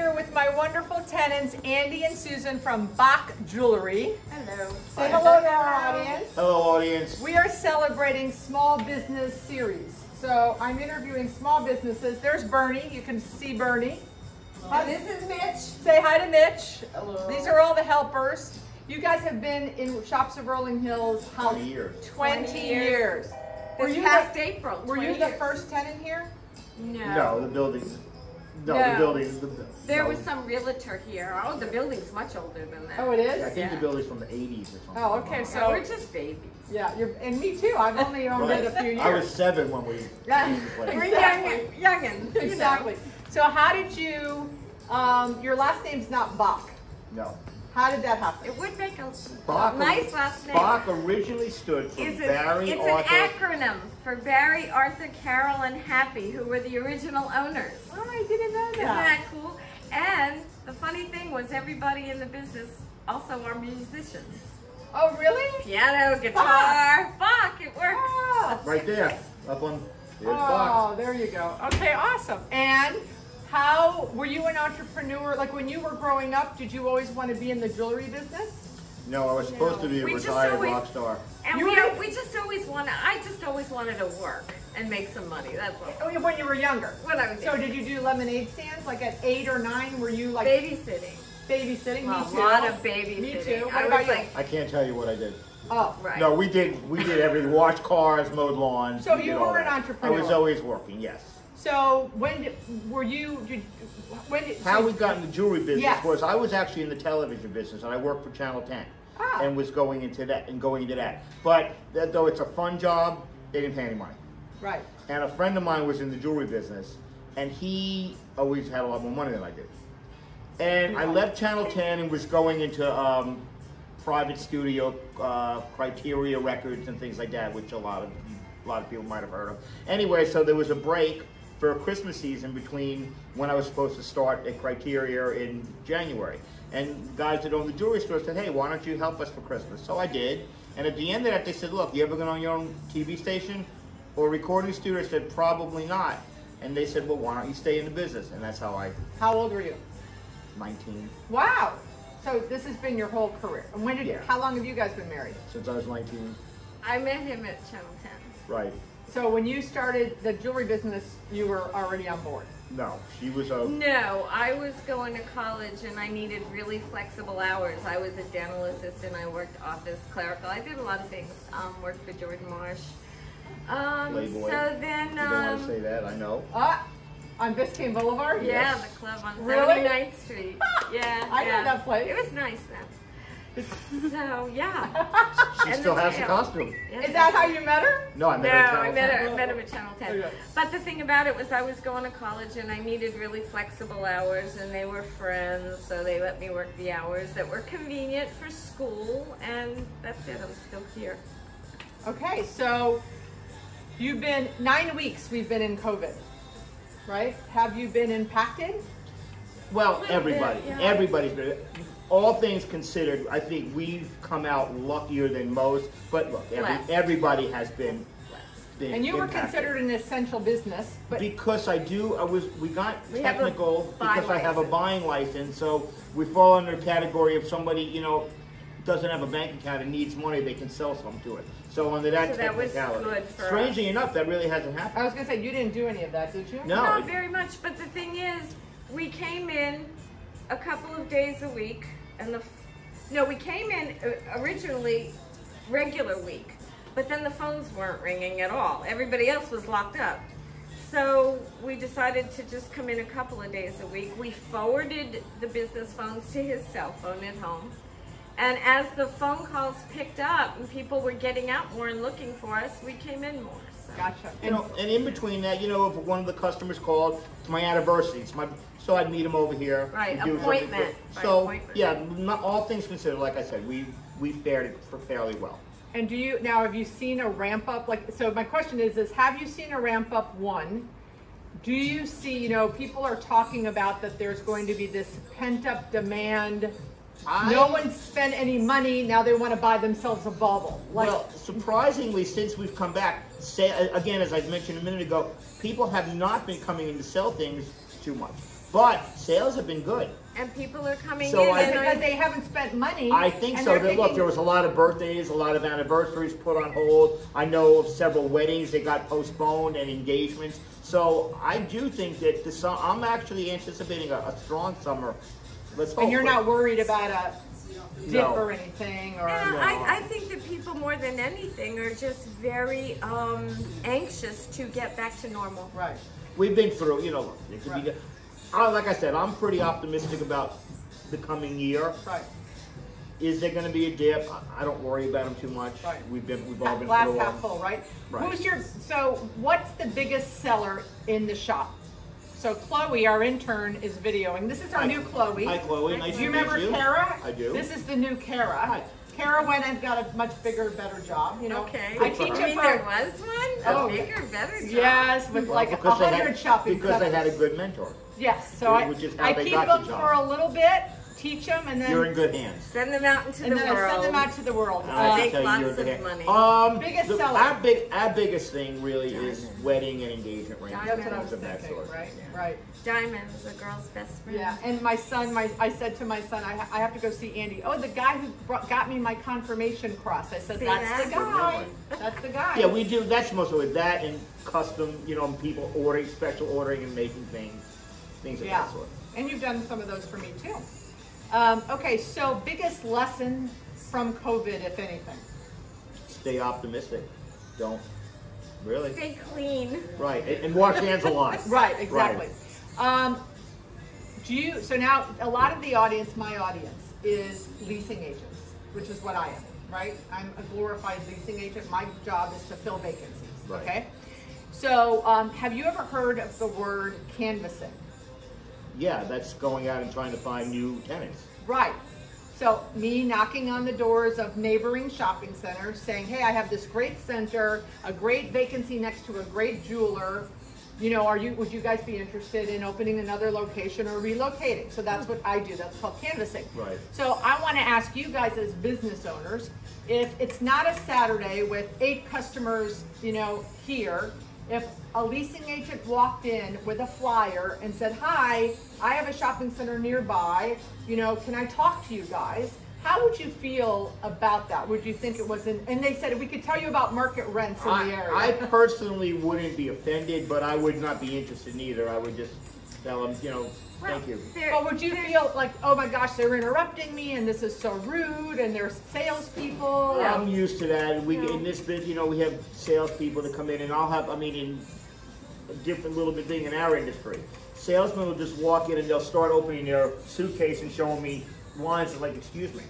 here with my wonderful tenants, Andy and Susan from Bach Jewelry. Hello. Say hello to our audience. Hello, audience. We are celebrating Small Business Series. So I'm interviewing small businesses. There's Bernie. You can see Bernie. This is Mitch. Say hi to Mitch. Hello. These are all the helpers. You guys have been in Shops of Rolling Hills how 20 years. 20 years. This past April. Were you the first tenant here? No, the buildings. No, No. the buildings. There was some realtor here. Oh, the building's much older than that. Oh, it is? I think the Yeah. building's from the 80s or something. Oh, okay. So So we're just babies. yeah, and me too. I've only owned it a few years. I was 7 when we Yeah. came to play. We're Exactly. youngins. Exactly. So how did you? Your last name's not Bach. No. How did that happen? It would make a Bach, nice last name. Bach originally stood for Barry, it's Arthur. an acronym for Barry, Arthur, Carol, and Happy, who were the original owners. Oh, I didn't know Isn't that. that cool? And the funny thing was everybody in the business also are musicians. Oh, really? Piano, guitar, Bach, it works. Oh, Right there. Up on. There's Bach. oh, there you go. Okay, awesome. And how were you an entrepreneur? Like when you were growing up, did you always want to be in the jewelry business? No, I was supposed to be a We just retired always- rock star. And You we were- just always wanted, I just always wanted to work and make some money, that's all. Oh, when you were younger. When I was So young. did you do lemonade stands? Like at 8 or 9, were you like Babysitting. babysitting? Well, Me too. a lot of babysitting. Me too. What I about was you? like, I can't tell you what I did. Oh, right. No, we did everything. Washed cars, mowed lawns. So we you did all were an that. entrepreneur. I was always working, yes. So when did How we got in the jewelry business Yes. was I was actually in the television business and I worked for Channel 10 Ah. and was going into that. But though it's a fun job, they didn't pay any money. right? And a friend of mine was in the jewelry business and he always had a lot more money than I did. And I left Channel 10 and was going into private studio, Criteria Records and things like that, which a lot of people might have heard of. Anyway, so there was a break for a Christmas season between when I was supposed to start at Criteria in January. And guys that owned the jewelry store said, hey, why don't you help us for Christmas? So I did. And at the end of that, they said, look, you ever going on your own TV station or recording studio? I said, probably not. And they said, well, why don't you stay in the business? And that's how I, How old were you? 19, Wow. So this has been your whole career. And when did? Yeah. How long have you guys been married? since I was 19. I met him at Channel 10. Right. So when you started the jewelry business, you were already on board. No, she was a, No, I was going to college and I needed really flexible hours. I was a dental assistant, I worked office clerical, I did a lot of things. Worked for Jordan Marsh. Playboy. So then, you don't want to say that, I know. On Biscayne Boulevard? yeah, Yes. the club on Really? 79th Street. Yeah, I know yeah. that place. It was nice then. So yeah. She And still the has the tail. costume. Yes, Is that how you met her? No, I No, met her at Channel I met 10. her. I met him at Channel 10. Okay. But the thing about it was, I was going to college and I needed really flexible hours, and they were friends, so they let me work the hours that were convenient for school, and that's it. I'm still here. Okay, so you've been 9 weeks. We've been in COVID, right? Have you been impacted? Well, Little everybody. bit, yeah. Everybody's been. All things considered, I think we've come out luckier than most. But look, Blessed. everybody has been And you were impacted. considered an essential business, but Because we got We have a technical buying because I have a license. buying license, so we fall under a category of somebody, doesn't have a bank account and needs money, they can sell something to it. So under that So that was technicality. good for Strangely us. enough, that really hasn't I happened. was gonna say you didn't do any of that, did you? No. Not very much, but the thing is, we came in a couple of days a week, and we came in originally regular week, but then the phones weren't ringing at all. Everybody else was locked up. So we decided to just come in a couple of days a week. We forwarded the business phones to his cell phone at home. And as the phone calls picked up and people were getting out more and looking for us, we came in more. So. Gotcha. And in between that, if one of the customers called, it's my anniversary, so I'd meet them over here. Right, and do something. appointment, by So appointment. yeah, not all things considered, like I said, we fared it fairly well. And have you seen a ramp up? So my question is have you seen a ramp up? One, do you see, people are talking about that there's going to be this pent up demand. No one spent any money, now they want to buy themselves a bubble. Well, surprisingly, since we've come back, again, as I mentioned a minute ago, people have not been coming in to sell things too much. But sales have been good. And people are coming So in. I- Because they haven't spent money. I think and so. they're Look, thinking- there was a lot of birthdays, a lot of anniversaries put on hold. I know of several weddings that got postponed and engagements. So I do think that I'm actually anticipating a strong summer. Let's hope. And you're not worried about a dip No. or anything, or And No. I think that people more than anything are just very anxious to get back to normal. right. We've been through, look, it could be Right. good. Like I said, I'm pretty optimistic about the coming year. Right. Is there going to be a dip? I don't worry about them too much. Right. We've all been Glass through half them. full, right? Right. So what's the biggest seller in the shop? So Chloe, our intern, is videoing. This is our Hi. new Chloe. Hi, Chloe. Nice Do to you meet remember you. Kara? I do. This is the new Kara. Hi. Kara went and got a much bigger, better job. Okay. I teach You it mean for there was one? Oh, A bigger, better job? yes, with Well, like because they 100 shopping Because they had a centers. good mentor. Yes, so I Which is how I they keep got the them job. for a little bit, teach them, and then You're in good hands. Send them out into and the then I world. send them out to the world. I Make tell you, lots you're in of good money. hands. Biggest seller. Our biggest thing really is wedding and engagement rings. That's what I was of that thinking, sort. right? Right. Diamonds, a girl's best friend. Yeah, and my son, I said to my son, I have to go see Andy. Oh, the guy who got me my confirmation cross. I said, See, that's the that's a good guy. one. That's the guy. Yeah, we do. That's mostly that and custom, people ordering, special ordering and making things of Yeah. that sort. And you've done some of those for me too. Okay, so biggest lesson from COVID, if anything? Stay optimistic. Don't. Really. Stay clean. Right, and wash hands a lot. Right, exactly. Right. So now a lot of the audience, my audience, is leasing agents, which is what I am, right? I'm a glorified leasing agent. My job is to fill vacancies, Right. okay? So have you ever heard of the word canvassing? Yeah, that's going out and trying to find new tenants. Right. So me knocking on the doors of neighboring shopping centers saying, hey, I have this great center, a great vacancy next to a great jeweler. Would you guys be interested in opening another location or relocating? So that's what I do. That's called canvassing. Right. So I want to ask you guys as business owners, if it's not a Saturday with 8 customers, here, if a leasing agent walked in with a flyer and said, hi, I have a shopping center nearby, can I talk to you guys? How would you feel about that? Would you think it was and they said, we could tell you about market rents in the area. I personally wouldn't be offended, but I would not be interested either. I would just tell them, thank you. But would you feel like, oh my gosh, they're interrupting me and this is so rude and they're salespeople? I'm used to that. In this business, we have salespeople that come in, and in a different little bit thing in our industry, salesmen will just walk in and they'll start opening their suitcase and showing me lines of like, excuse me,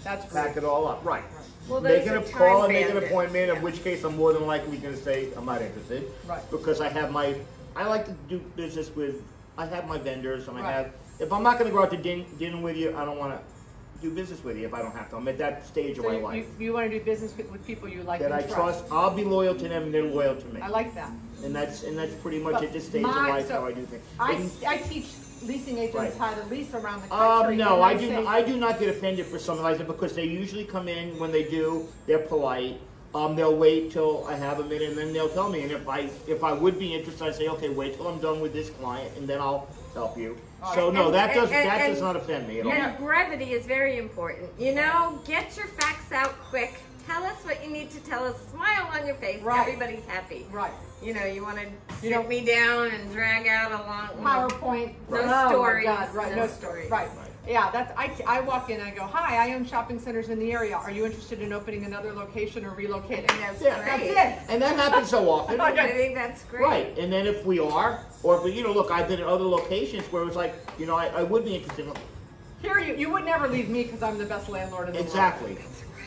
That's pack great. it all up. Right. Well, They those can are call time and make an bandits, appointment, in yes. which case I'm more than likely going to say I'm not interested. Right. Because I like to do business with, I have my vendors, and Right. if I'm not going to go out to dinner with you, I don't want to do business with you if I don't have to. I'm at that stage of my So life. you want to do business with people you like That and I trust, I'll be loyal to them and they're loyal to me. I like that. And that's pretty much But at this stage of my- life so how I do things. I teach leasing agents Right. how to lease around the country. No, and I do not get offended for something like that because they usually come in. When they do, they're polite. They'll wait till I have them in, and then they'll tell me. And if I would be interested, I say, okay, wait till I'm done with this client, and then I'll help you. So no, that does not offend me at all. And brevity is very important. Get your facts out quick. Tell us what you need to tell us. Smile on your face. Right. Everybody's happy. Right. You want to sit me down and drag out a long PowerPoint. No Oh, stories. My God, right. No No stories. stories. Right. Yeah, I walk in and I go, hi, I own shopping centers in the area. Are you interested in opening another location or relocating? That's Yeah, great. That's it. And that happens so often. I think that's great. Right, and then if we are, or if we, look, I've been at other locations where it's like, I would be interested. Here you would never leave me because I'm the best landlord in the Exactly.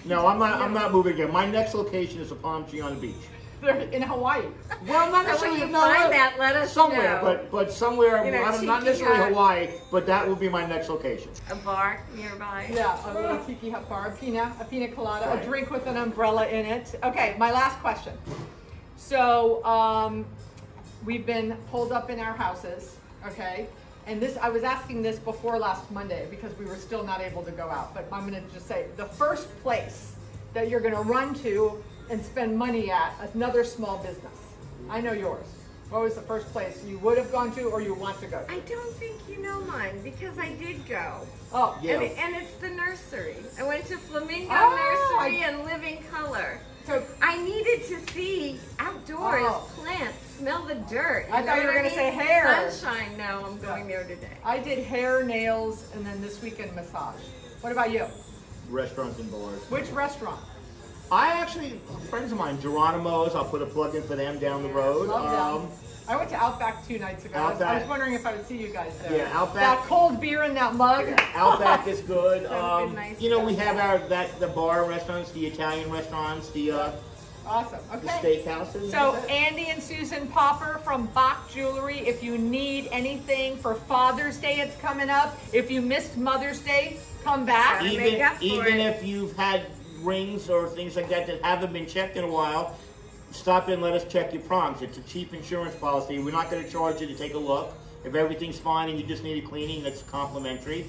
No, I'm not moving again. My next location is a palm tree on the beach. world. They're in Hawaii. Well, not So when necessarily you find that, let us somewhere, know. but somewhere, not Tiki necessarily Hut. Hawaii, but that will be my next location. A bar nearby. Yeah, a little tiki hut bar, a pina colada, Right. a drink with an umbrella in it. Okay, my last question. So we've been holed up in our houses, okay? And I was asking this before last Monday because we were still not able to go out. But I'm going to just say the first place that you're going to run to and spend money at another small business. I know yours. What was the first place you would have gone to or you want to go to? I don't think you know mine because I did go. Oh, Yeah. And it's the nursery. I went to Flamingo Oh, Nursery and Living Color. so I needed to see outdoors, Oh. plants, smell the dirt. I thought you were what gonna say hair. Sunshine. No, I'm going there today. I did hair, nails, and then this weekend massage. What about you? Restaurants and bars. Which restaurant? I actually, friends of mine, Geronimo's, I'll put a plug in for them down the road. Love them. I went to Outback 2 nights ago. I was Outback. wondering if I would see you guys there. Yeah, Outback. That cold beer in that mug. Outback is good. So good, nice You know, we stuff. have the bar restaurants, the Italian restaurants, the Awesome. Okay. steakhouses. So Andy and Susan Popper from Bach Jewelry, if you need anything for Father's Day, it's coming up. If you missed Mother's Day, come back. I make up for even it. if you've had rings or things like that that haven't been checked in a while, stop in and let us check your prongs. It's a cheap insurance policy. We're not going to charge you to take a look. If everything's fine and you just need a cleaning, that's complimentary.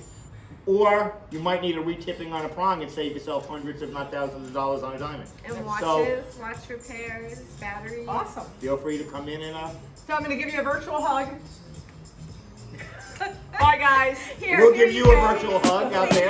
Or you might need a retipping on a prong and save yourself hundreds, if not thousands of dollars on a diamond. And watches, So watch repairs, batteries. Awesome. feel free to come in and So I'm going to give you a virtual hug. Bye, guys. Here, we'll here give you go. a virtual hug out there.